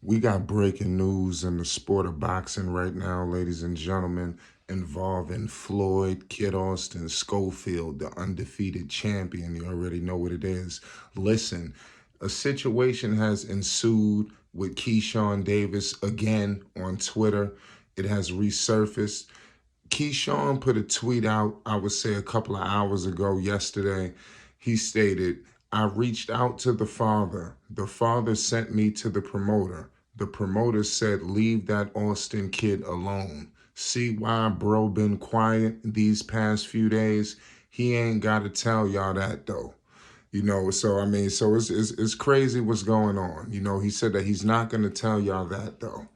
We got breaking news in the sport of boxing right now, ladies and gentlemen, involving Floyd, Kid Austin, Schofield, the undefeated champion. You already know what it is. Listen, a situation has ensued with Keyshawn Davis again on Twitter. It has resurfaced. Keyshawn put a tweet out, I would say a couple of hours ago yesterday. He stated, I reached out to the father. The father sent me to the promoter. The promoter said, leave that Austin kid alone. See why bro been quiet these past few days? He ain't got to tell y'all that though. So I mean, it's crazy what's going on. He said that he's not going to tell y'all that though.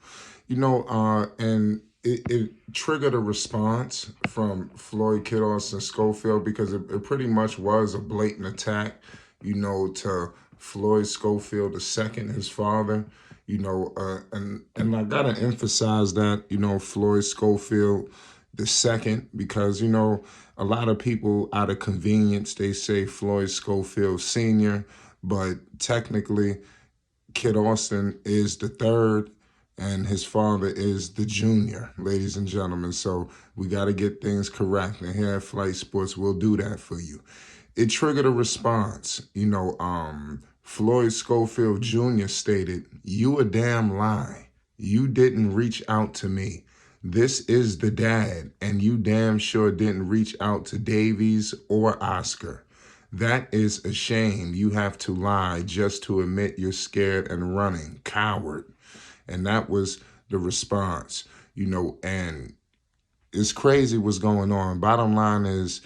And it triggered a response from Floyd, Kid Austin, Schofield, because it pretty much was a blatant attack, to Floyd Schofield II, his father, and I gotta emphasize that, Floyd Schofield II, because, a lot of people out of convenience, they say Floyd Schofield Sr., but technically Kid Austin is the third and his father is the junior, ladies and gentlemen. So we got to get things correct. And here at Flight Sports, we'll do that for you. It triggered a response. Floyd Schofield Jr. stated, you a damn lie. You didn't reach out to me. This is the dad, and you damn sure didn't reach out to Davies or Oscar. That is a shame. You have to lie just to admit you're scared and running. Coward. And that was the response, and it's crazy what's going on. Bottom line is,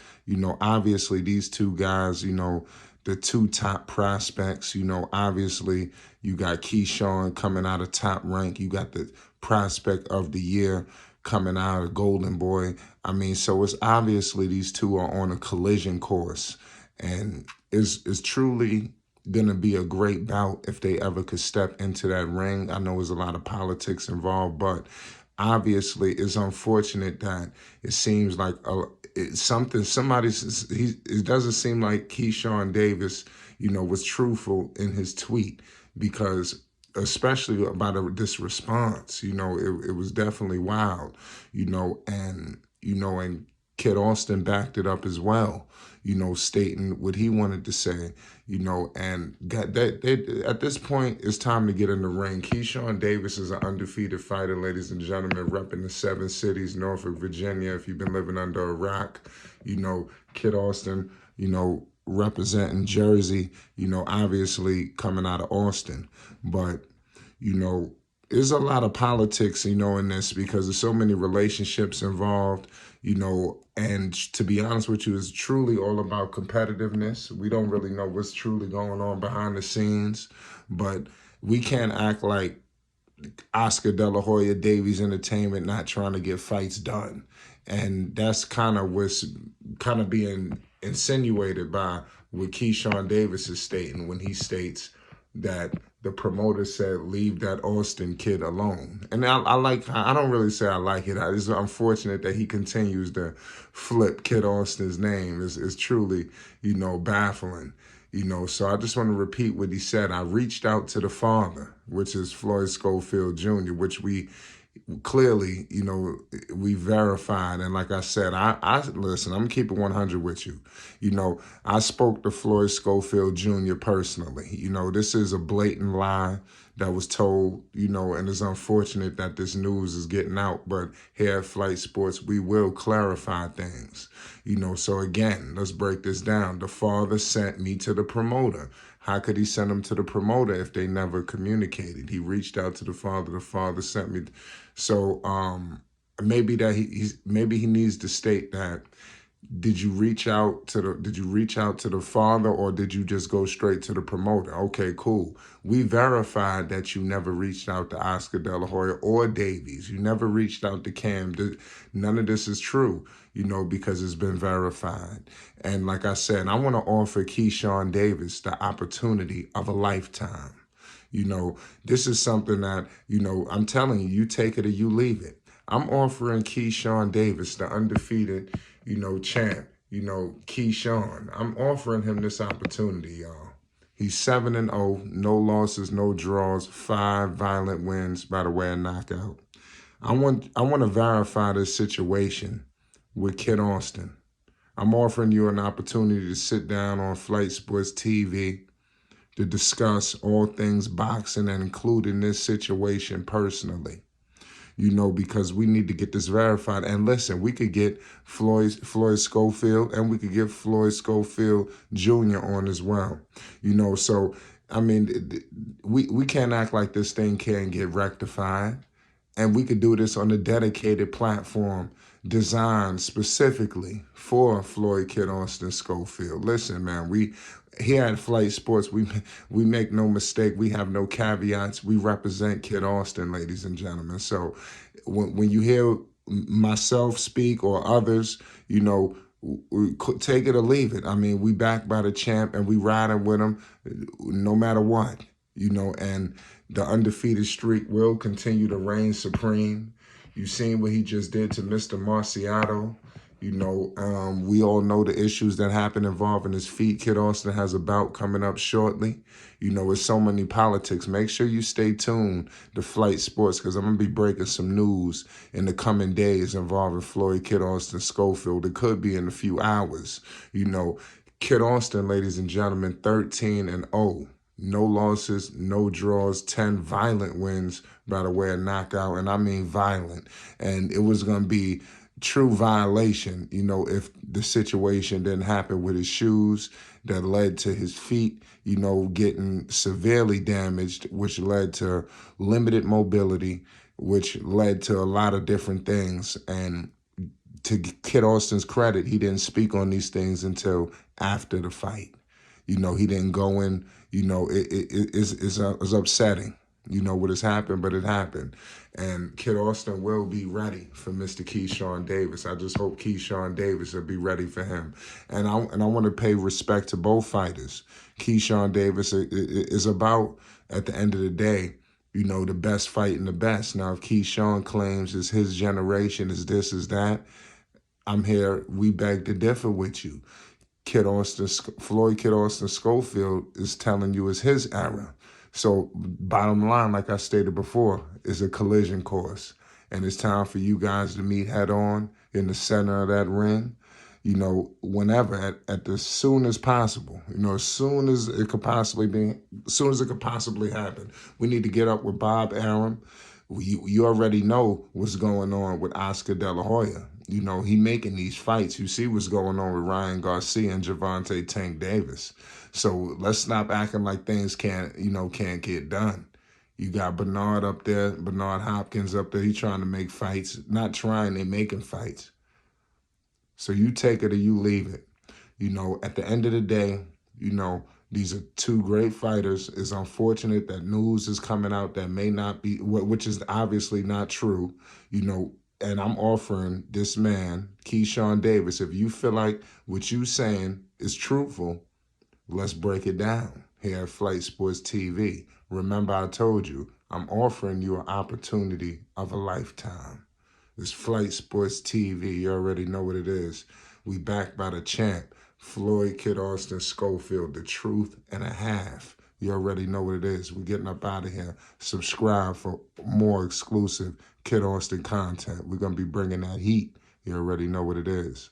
obviously these two guys, the two top prospects, obviously you got Keyshawn coming out of Top Rank. You got the prospect of the year coming out of Golden Boy. I mean, so it's obviously these two are on a collision course, and it's truly going to be a great bout if they ever could step into that ring. I know there's a lot of politics involved, but obviously it's unfortunate that it seems like it doesn't seem like Keyshawn Davis, was truthful in his tweet, because especially about this response, it was definitely wild, and Kid Austin backed it up as well, stating what he wanted to say, and got that at this point, it's time to get in the ring. Keyshawn Davis is an undefeated fighter, ladies and gentlemen, repping the 7 cities, Norfolk, Virginia. If you've been living under a rock, Kid Austin, representing Jersey, obviously coming out of Austin. But, there's a lot of politics, in this, because there's so many relationships involved, and to be honest with you, it's truly all about competitiveness. We don't really know what's truly going on behind the scenes, but we can't act like Oscar De La Hoya Davies Entertainment not trying to get fights done. And that's kind of what's kind of being insinuated by what Keyshawn Davis is stating when he states that the promoter said, leave that Austin kid alone. And I don't really say I like it. It's unfortunate that he continues to flip Kid Austin's name. It's truly, baffling. So I just want to repeat what he said. I reached out to the father, which is Floyd Schofield Jr., which we clearly, we verified. And like I said, I listen, I'm keeping 100 with you. I spoke to Floyd Schofield Jr. personally. This is a blatant lie that was told, and it's unfortunate that this news is getting out. But here at Flight Sports, we will clarify things. So again, let's break this down. The father sent me to the promoter. How could he send him to the promoter if they never communicated? He reached out to the father sent me. So maybe he needs to state that. Did you reach out to the father, or did you just go straight to the promoter? Okay, cool. We verified that you never reached out to Oscar De La Hoya or Davies. You never reached out to Cam. None of this is true, because it's been verified. And like I said, I want to offer Keyshawn Davis the opportunity of a lifetime. This is something that, I'm telling you, you take it or you leave it. I'm offering Keyshawn Davis, the undefeated, champ, Keyshawn. I'm offering him this opportunity, y'all. He's 7-0, no losses, no draws, 5 violent wins by the way of knockout. I want to verify this situation with Kid Austin. I'm offering you an opportunity to sit down on Flight Sports TV to discuss all things boxing and including this situation personally. Because we need to get this verified. And listen, we could get Floyd Schofield and we could get Floyd Schofield Jr. on as well. So, I mean, we can't act like this thing can't get rectified. And we could do this on a dedicated platform designed specifically for Floyd Kid Austin Schofield. Listen, man, here at Flight Sports, we make no mistake. We have no caveats. We represent Kid Austin, ladies and gentlemen. So when you hear myself speak or others, we take it or leave it. I mean, we backed by the champ and we riding with him no matter what, and the undefeated streak will continue to reign supreme. You've seen what he just did to Mr. Marciato. We all know the issues that happen involving his feet. Kid Austin has a bout coming up shortly. It's so many politics. Make sure you stay tuned to Flight Sports because I'm going to be breaking some news in the coming days involving Floyd Kid Austin Schofield. It could be in a few hours. Kid Austin, ladies and gentlemen, 13-0. No losses, no draws, 10 violent wins by the way of knockout, and I mean violent. And it was going to be true violation, if the situation didn't happen with his shoes that led to his feet, getting severely damaged, which led to limited mobility, which led to a lot of different things. And to Kid Austin's credit, he didn't speak on these things until after the fight. He didn't go in, it's upsetting, what has happened, but it happened. And Kid Austin will be ready for Mr. Keyshawn Davis. I just hope Keyshawn Davis will be ready for him. And I want to pay respect to both fighters. Keyshawn Davis is about, at the end of the day, the best fighting the best. Now, if Keyshawn claims it's his generation, is this, is that, I'm here, we beg to differ with you. Floyd Kid Austin Schofield is telling you it's his era. So bottom line, like I stated before, is a collision course. And it's time for you guys to meet head on in the center of that ring, whenever, at as soon as possible, as soon as it could possibly happen. We need to get up with Bob Arum. You already know what's going on with Oscar De La Hoya. He making these fights. You see what's going on with Ryan Garcia and Gervonta Tank Davis. So let's stop acting like things can't get done. You got Bernard up there, Bernard Hopkins up there. He's trying to make fights. Not trying, they making fights. So you take it or you leave it. At the end of the day, these are two great fighters. It's unfortunate that news is coming out that may not be, which is obviously not true, and I'm offering this man, Keyshawn Davis, if you feel like what you saying is truthful, let's break it down here at Flight Sports TV. Remember, I told you, I'm offering you an opportunity of a lifetime. It's Flight Sports TV. You already know what it is. We backed by the champ, Floyd Kid Austin Schofield, the truth and a half. You already know what it is. We're getting up out of here. Subscribe for more exclusive Kid Austin content. We're going to be bringing that heat. You already know what it is.